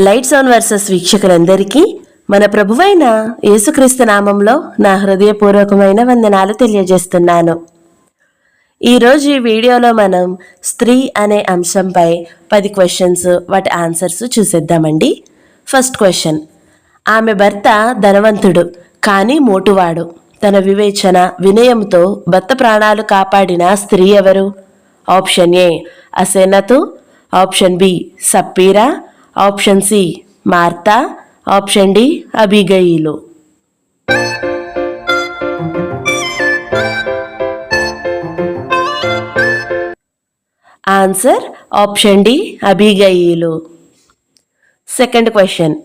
Lights on versus వీక్షకులందరికీ మన ప్రభువైన యేసుక్రీస్తు నామంలో నా హృదయపూర్వకమైన వందనాలు తెలియజేస్తున్నాను. ఈరోజు ఈ వీడియోలో మనం స్త్రీ అనే అంశంపై 10 క్వశ్చన్స్ వాటి ఆన్సర్స్ చూసేద్దామండి. ఫస్ట్ క్వశ్చన్, ఆమె భర్త ధనవంతుడు కానీ మోటువాడు. తన వివేచన వినయంతో భర్త ప్రాణాలు కాపాడిన స్త్రీ ఎవరు? Option A Asenath, option B Sapphira, option C Martha, option D Abigail. Answer option D Abigail. Second question,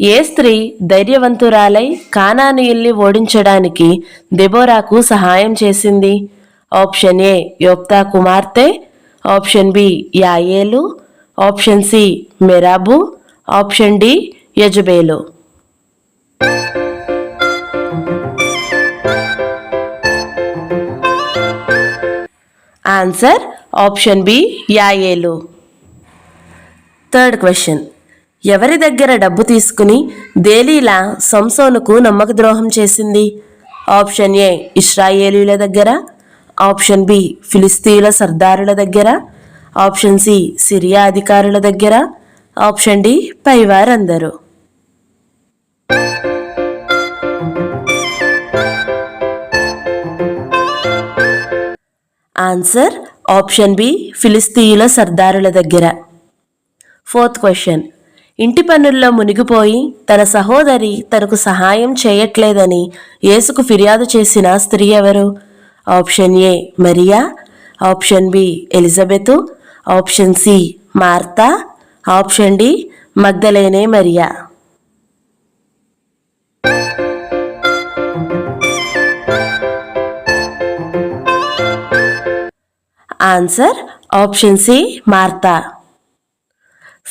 ఏ స్త్రీ ధైర్యవంతురాలై కానానీయుల్ని ఓడించడానికి దెబోరాకు సహాయం చేసింది? ఆప్షన్ ఏ యొప్తా కుమార్తె, ఆప్షన్ బి యాయేలు, option C Merab, option D యజబేలు. ఆన్సర్ ఆప్షన్ బి యాయేలు. థర్డ్ క్వశ్చన్, ఎవరి దగ్గర డబ్బు తీసుకుని దేలీలా సంసోనుకు నమ్మక ద్రోహం చేసింది? ఆప్షన్ ఏ ఇశ్రాయేలీల దగ్గర, ఆప్షన్ బి ఫిలిస్తీన్ల సర్దారుల దగ్గర, ఆప్షన్ సి సిరియా అధికారుల దగ్గర, ఆప్షన్ డి పైవారందరూ. ఆన్సర్ ఆప్షన్ బి ఫిలిస్తీయుల సర్దారుల దగ్గర. ఫోర్త్ క్వశ్చన్, ఇంటి పనుల్లో మునిగిపోయి తన సహోదరి తనకు సహాయం చేయట్లేదని యేసుకు ఫిర్యాదు చేసిన స్త్రీ ఎవరు? Option A Maria, option B Elizabeth, option C Martha, option D Magdalene Maria. Answer option C Martha.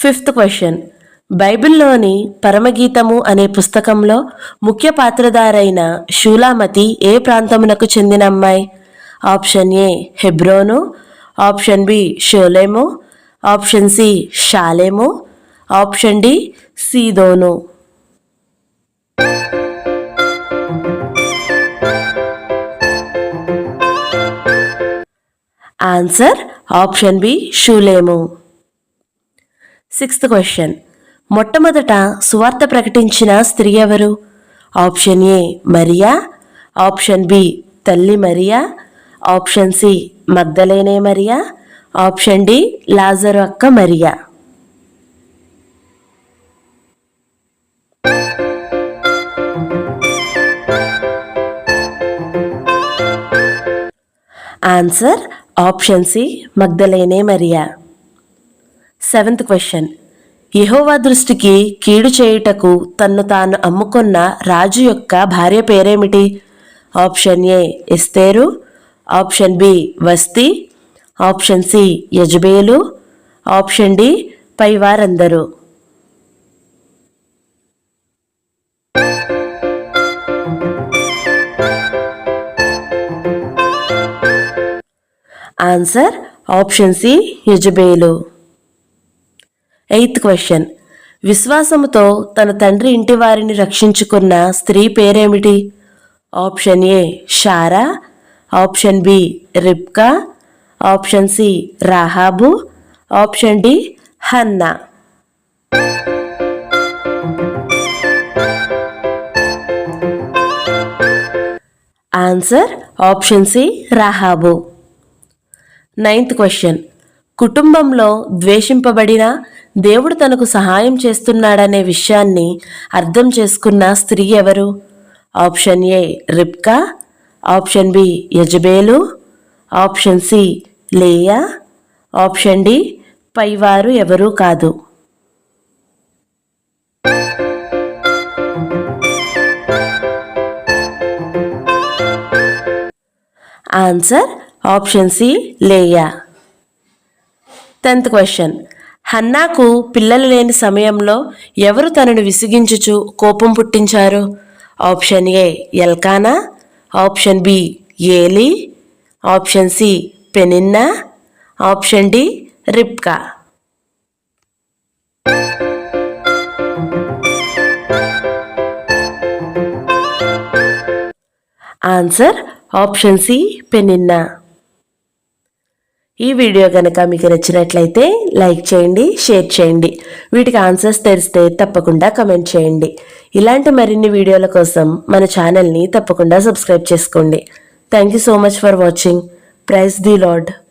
Fifth question, బైబిల్లోని పరమగీతము అనే పుస్తకంలో ముఖ్య పాత్రధారైన షూలామతి ఏ ప్రాంతమునకు చెందిన అమ్మాయి? Option A Hebron, option B షోలేము, ఆప్షన్ సి షాలేము, option D Sidon. Answer option B షూలేము. సిక్స్త్ క్వశ్చన్, మొట్టమొదట సువార్త ప్రకటించిన స్త్రీ ఎవరు? Option A Maria, option B తల్లి Maria, option C Magdalene Maria, option D లాజరు అక్క Maria. Answer option C Magdalene Maria. Seventh question, యెహోవా దృష్టికి కీడు చేయుటకు తన్ను తాను అమ్ముకున్న రాజు యొక్క భార్య పేరేమిటి? Option A Esther, option B వస్తి, ఆప్షన్ సి యజబేలు, ఆప్షన్ డి పైవారందరూ. ఆన్సర్ ఆప్షన్ సి యజబేలు. ఎయిత్ క్వశ్చన్, విశ్వాసముతో తన తండ్రి ఇంటి వారిని రక్షించుకున్న స్త్రీ పేరేమిటి? ఆప్షన్ ఏ షారా, ఆప్షన్ బి రిబ్కా, option C Rahab, option D Hannah. Answer option C Rahab. Ninth question, కుటుంబంలో ద్వేషింపబడిన దేవుడు తనకు సహాయం చేస్తున్నాడనే విషయాన్ని అర్థం చేసుకున్న స్త్రీ ఎవరు? ఆప్షన్ ఏ రిబ్కా, ఆప్షన్ బి యజబేలు, option C Leah, option D పైవారు ఎవరూ కాదు. Answer option C Leah. 10th question, హన్నాకు పిల్లలు లేని సమయంలో ఎవరు తనను విసిగించుచు కోపం పుట్టించారు? Option A Elkanah, option B Eli, option C Peninnah, option D రిబ్కా. Answer option C Peninnah. ఈ వీడియో కనుక మీకు నచ్చినట్లయితే లైక్ చేయండి, షేర్ చేయండి. వీటికి ఆన్సర్స్ తెలిస్తే తప్పకుండా కమెంట్ చేయండి. ఇలాంటి మరిన్ని వీడియోల కోసం మన ఛానల్ని తప్పకుండా సబ్స్క్రైబ్ చేసుకోండి. Thank you so much for watching. Praise the lord.